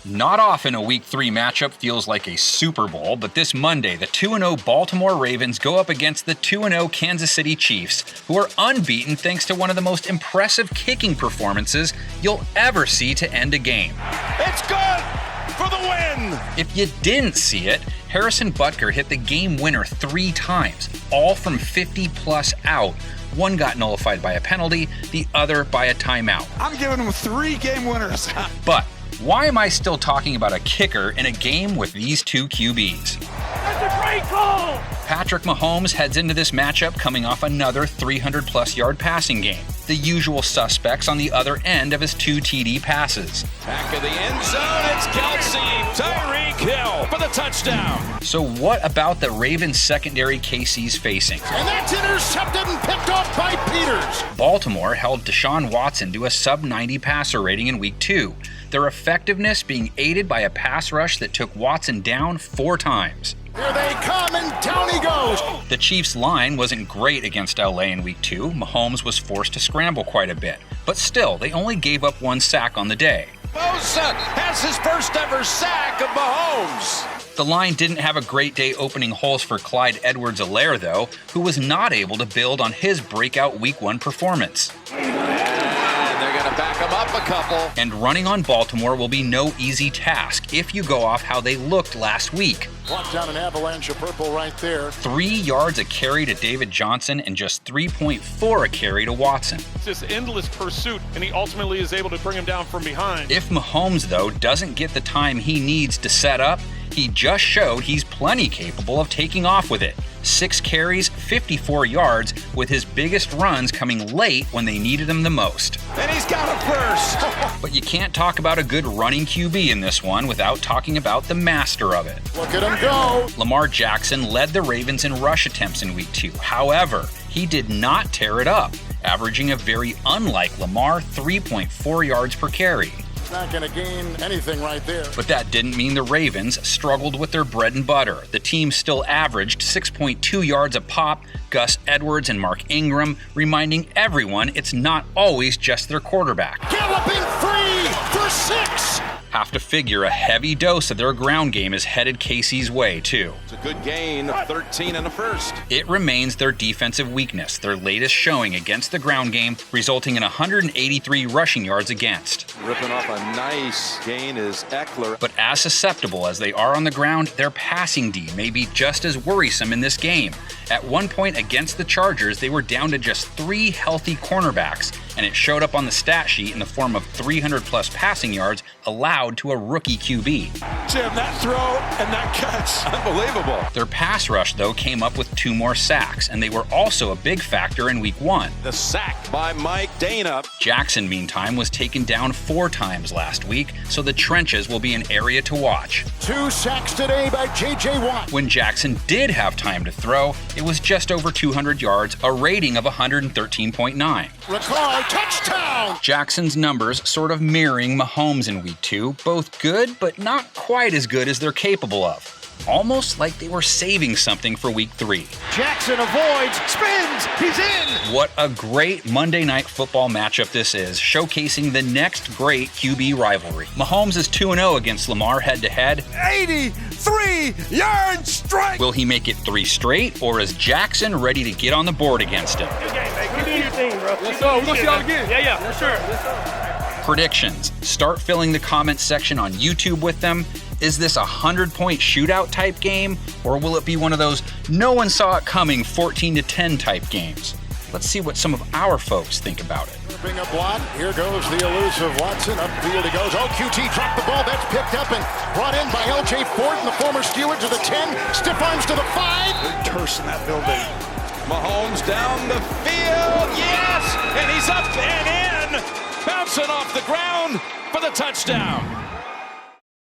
Not often a Week 3 matchup feels like a Super Bowl, but this Monday, the 2-0 Baltimore Ravens go up against the 2-0 Kansas City Chiefs, who are unbeaten thanks to one of the most impressive kicking performances you'll ever see to end a game. It's good for the win! If you didn't see it, Harrison Butker hit the game winner 3 times, all from 50-plus out. One got nullified by a penalty, the other by a timeout. I'm giving him 3 game winners. But why am I still talking about a kicker in a game with these two QBs? That's a great call! Patrick Mahomes heads into this matchup coming off another 300-plus yard passing game. The usual suspects on the other end of his 2 TD passes. Back of the end zone, it's Kelsey. Tyreek Hill for the touchdown. So what about the Ravens secondary KC's facing? And that's intercepted and picked off by Peters. Baltimore held Deshaun Watson to a sub-90 passer rating in Week 2. Their effectiveness being aided by a pass rush that took Watson down 4 times. Here they come, and down he goes. The Chiefs' line wasn't great against LA in Week 2. Mahomes was forced to scramble quite a bit. But still, they only gave up 1 sack on the day. Bosa has his first ever sack of Mahomes. The line didn't have a great day opening holes for Clyde Edwards-Helaire, though, who was not able to build on his breakout Week 1 performance. Back him up a couple. And running on Baltimore will be no easy task if you go off how they looked last week. Brought down an avalanche of purple right there. 3 yards a carry to David Johnson and just 3.4 a carry to Watson. It's this endless pursuit, and he ultimately is able to bring him down from behind. If Mahomes, though, doesn't get the time he needs to set up, he just showed he's plenty capable of taking off with it. 6 carries, 54 yards, with his biggest runs coming late when they needed him the most. And he's got a first. But you can't talk about a good running QB in this one without talking about the master of it. Look at him go. Lamar Jackson led the Ravens in rush attempts in Week 2. However, he did not tear it up, averaging a very unlike Lamar 3.4 yards per carry. Not going to gain anything right there. But that didn't mean the Ravens struggled with their bread and butter. The team still averaged 6.2 yards a pop. Gus Edwards and Mark Ingram reminding everyone it's not always just their quarterback. Galloping free for 6. Have to figure a heavy dose of their ground game is headed KC's way, too. It's a good gain of 13 in the first. It remains their defensive weakness, their latest showing against the ground game, resulting in 183 rushing yards against. Ripping off a nice gain is Eckler. But as susceptible as they are on the ground, their passing D may be just as worrisome in this game. At one point against the Chargers, they were down to just 3 healthy cornerbacks, and it showed up on the stat sheet in the form of 300-plus passing yards allowed to a rookie QB. Jim, that throw and that catch, unbelievable. Their pass rush, though, came up with 2 more sacks, and they were also a big factor in Week 1. The sack by Mike Dana. Jackson, meantime, was taken down 4 times last week, so the trenches will be an area to watch. 2 sacks today by J.J. Watt. When Jackson did have time to throw, it was just over 200 yards, a rating of 113.9. Recall, touchdown! Jackson's numbers sort of mirroring Mahomes in Week 2, both good, but not quite as good as they're capable of. Almost like they were saving something for Week 3. Jackson avoids, spins, he's in! What a great Monday Night Football matchup this is, showcasing the next great QB rivalry. Mahomes is 2-0 against Lamar head-to-head. 83-yard strike! Will he make it 3 straight, or is Jackson ready to get on the board against him? Good game, man. Keep doing your thing, bro. Let's go. We're going to see y'all again. Yeah, for sure. Predictions. Start filling the comments section on YouTube with them. Is this a 100-point shootout type game, or will it be one of those no one saw it coming 14-10 type games? Let's see what some of our folks think about it. Bring up Watt. Here goes the elusive Watson. Upfield he goes. Oh, QT dropped the ball. That's picked up and brought in by L.J. Ford, and the former steward to the 10. Stiff arms to the 5. They're terse in that building. Mahomes down the field. Yes! And he's up and in. Bouncing off the ground for the touchdown.